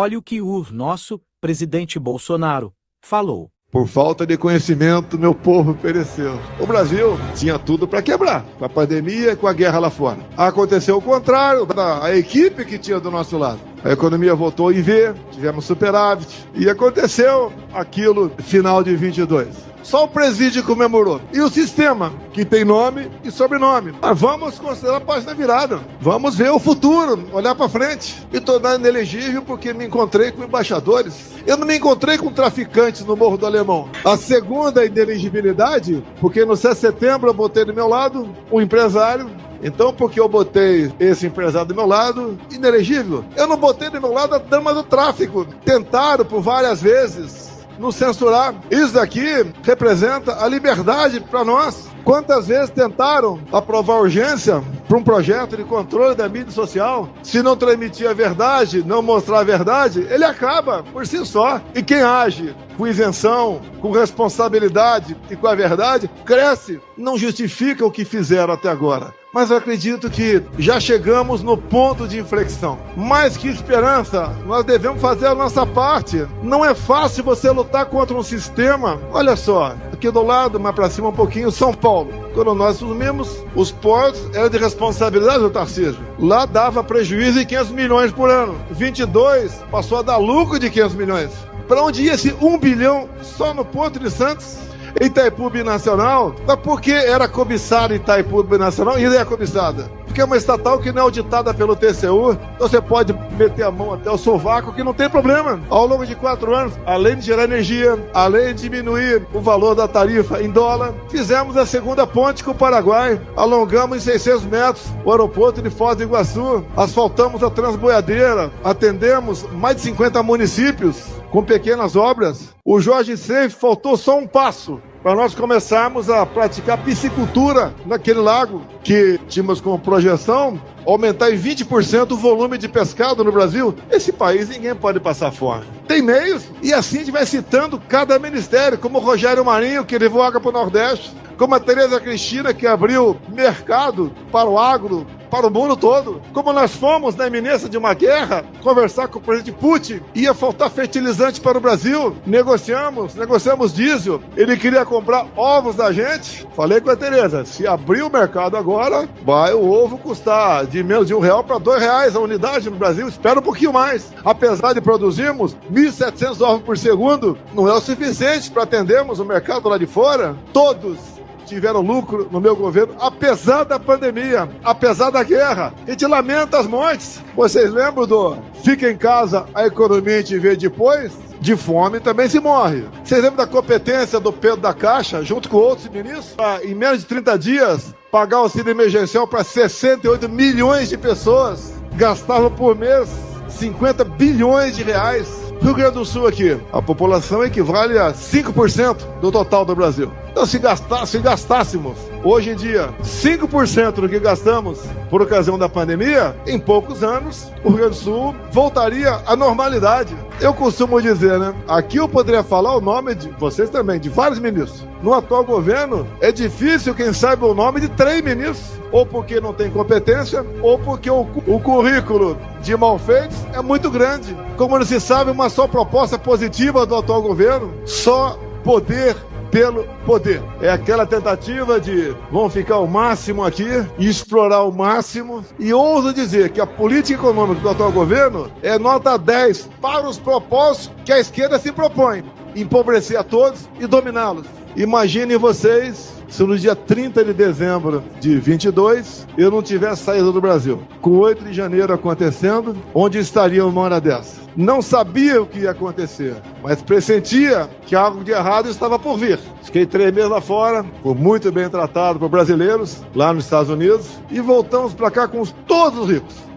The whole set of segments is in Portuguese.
Olha o que o nosso presidente Bolsonaro falou. Por falta de conhecimento, meu povo pereceu. O Brasil tinha tudo para quebrar, com a pandemia e com a guerra lá fora. Aconteceu o contrário, a equipe que tinha do nosso lado. A economia voltou em V, tivemos superávit, e aconteceu aquilo final de 22. Só o presídio comemorou. E o sistema, que tem nome e sobrenome. Mas vamos considerar a página virada. Vamos ver o futuro, olhar para frente. Me tornar inelegível porque me encontrei com embaixadores. Eu não me encontrei com traficantes no Morro do Alemão. A segunda inelegibilidade, porque no 7 de setembro eu botei do meu lado um empresário. Então, porque eu botei esse empresário do meu lado, inelegível, eu não botei do meu lado a dama do tráfico. Tentaram por várias vezes nos censurar. Isso daqui representa a liberdade para nós. Quantas vezes tentaram aprovar urgência para um projeto de controle da mídia social? Se não transmitir a verdade, não mostrar a verdade, ele acaba por si só. E quem age com isenção, com responsabilidade e com a verdade, cresce. Não justifica o que fizeram até agora. Mas eu acredito que já chegamos no ponto de inflexão. Mais que esperança, nós devemos fazer a nossa parte. Não é fácil você lutar contra um sistema. Olha só, aqui do lado, mais para cima um pouquinho, São Paulo. Quando nós assumimos, os portos eram de responsabilidade do Tarcísio. Lá dava prejuízo de 500 milhões por ano. 22 passou a dar lucro de 500 milhões. Para onde ia esse 1 bilhão só no Porto de Santos? Itaipu Binacional, mas por que era cobiçada Itaipu Binacional e ainda é cobiçada? Porque é uma estatal que não é auditada pelo TCU, então você pode meter a mão até o sovaco que não tem problema. Ao longo de 4 anos, além de gerar energia, além de diminuir o valor da tarifa em dólar, fizemos a segunda ponte com o Paraguai, alongamos em 600 metros o aeroporto de Foz do Iguaçu, asfaltamos a Transboiadeira, atendemos mais de 50 municípios com pequenas obras. O Jorge Seif faltou só um passo para nós começarmos a praticar piscicultura naquele lago, que tínhamos como projeção aumentar em 20% o volume de pescado no Brasil. Esse país ninguém pode passar fome. Tem meios, e assim a gente vai citando cada ministério, como o Rogério Marinho, que levou água para o Nordeste, como a Tereza Cristina, que abriu mercado para o agro, para o mundo todo. Como nós fomos na iminência de uma guerra, conversar com o presidente Putin, ia faltar fertilizante para o Brasil, negociamos diesel, ele queria comprar ovos da gente. Falei com a Tereza, se abrir o mercado agora, vai o ovo custar de menos de R$1 para R$2 a unidade no Brasil, espera um pouquinho mais. Apesar de produzirmos 1.700 ovos por segundo, não é o suficiente para atendermos o mercado lá de fora. Todos tiveram lucro no meu governo, apesar da pandemia, apesar da guerra. A gente lamenta as mortes. Vocês lembram do fica em casa, a economia a gente vê depois? De fome também se morre. Vocês lembram da competência do Pedro da Caixa, junto com outros ministros, em menos de 30 dias, pagar auxílio emergencial para 68 milhões de pessoas? Gastavam por mês 50 bilhões de reais. Rio Grande do Sul aqui, a população equivale a 5% do total do Brasil. Então se gastássemos hoje em dia 5% do que gastamos por ocasião da pandemia, em poucos anos o Rio Grande do Sul voltaria à normalidade. Eu costumo dizer, né? Aqui eu poderia falar o nome de vocês também, de vários ministros. No atual governo é difícil quem saiba o nome de 3 ministros, ou porque não tem competência, ou porque o currículo de malfeitos é muito grande. Como não se sabe uma só proposta positiva do atual governo, só poder pelo poder. É aquela tentativa de vamos ficar o máximo aqui e explorar o máximo. E ouso dizer que a política econômica do atual governo é nota 10 para os propósitos que a esquerda se propõe: empobrecer a todos e dominá-los. Imaginem vocês se no dia 30 de dezembro de 22 eu não tivesse saído do Brasil. Com 8 de janeiro acontecendo, onde estaria uma hora dessa? Não sabia o que ia acontecer, mas pressentia que algo de errado estava por vir. Fiquei 3 meses lá fora, fui muito bem tratado por brasileiros, lá nos Estados Unidos, e voltamos para cá com todos os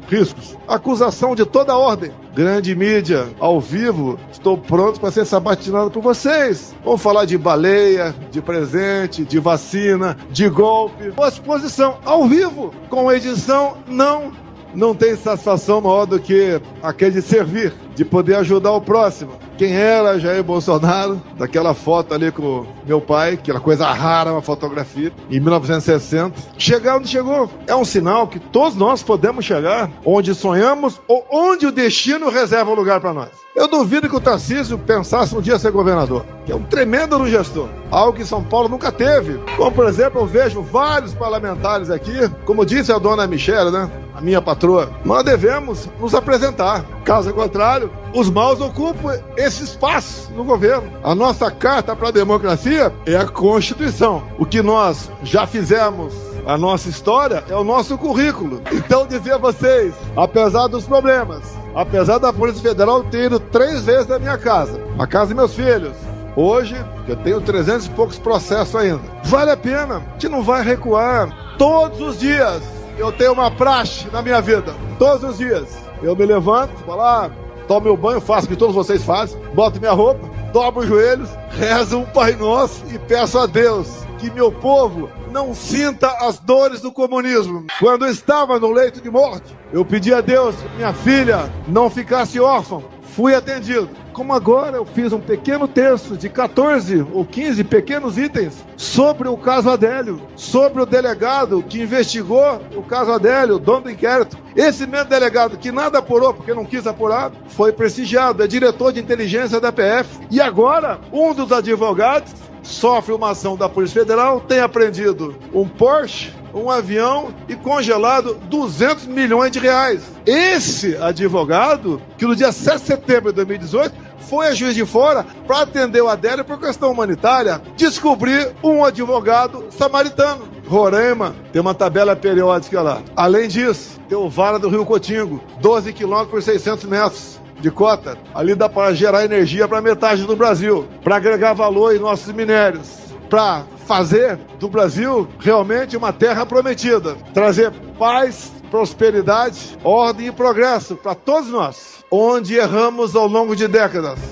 riscos. Acusação de toda ordem. Grande mídia, ao vivo, estou pronto para ser sabatinado por vocês. Vamos falar de baleia, de presente, de vacina, de golpe. Boa exposição, ao vivo. Com edição, não tem satisfação maior do que aquele de servir de poder ajudar o próximo. Quem era Jair Bolsonaro? Daquela foto ali com meu pai, aquela coisa rara, uma fotografia, em 1960. Chegar onde chegou é um sinal que todos nós podemos chegar onde sonhamos ou onde o destino reserva um lugar para nós. Eu duvido que o Tarcísio pensasse um dia ser governador, que é um tremendo gestor, algo que São Paulo nunca teve. Como, por exemplo, eu vejo vários parlamentares aqui, como disse a dona Michele, né? A minha patroa, nós devemos nos apresentar. Caso contrário, os maus ocupam esse espaço no governo. A nossa carta para a democracia é a Constituição. O que nós já fizemos, a nossa história, é o nosso currículo. Então, dizer a vocês, apesar dos problemas, apesar da Polícia Federal ter ido 3 vezes na minha casa, a casa dos meus filhos, hoje, eu tenho 300 e poucos processos ainda, vale a pena, a gente não vai recuar. Todos os dias eu tenho uma praxe na minha vida, todos os dias. Eu me levanto, vou lá, tomo meu banho, faço o que todos vocês fazem, boto minha roupa, dobro os joelhos, rezo um Pai Nosso e peço a Deus que meu povo não sinta as dores do comunismo. Quando eu estava no leito de morte, eu pedi a Deus que minha filha não ficasse órfã. Fui atendido. Como agora eu fiz um pequeno texto de 14 ou 15 pequenos itens sobre o caso Adélio, sobre o delegado que investigou o caso Adélio, o dono do inquérito. Esse mesmo delegado que nada apurou porque não quis apurar, foi prestigiado, é diretor de inteligência da PF. E agora, um dos advogados sofre uma ação da Polícia Federal, tem apreendido um Porsche, um avião e congelado 200 milhões de reais. Esse advogado, que no dia 7 de setembro de 2018, foi a Juiz de Fora para atender o Adélio por questão humanitária, descobrir um advogado samaritano. Roraima tem uma tabela periódica lá. Além disso, tem o Vara do Rio Cotingo, 12 quilômetros por 600 metros. De cota, ali dá para gerar energia para metade do Brasil, para agregar valor em nossos minérios, para fazer do Brasil realmente uma terra prometida, trazer paz, prosperidade, ordem e progresso para todos nós, onde erramos ao longo de décadas.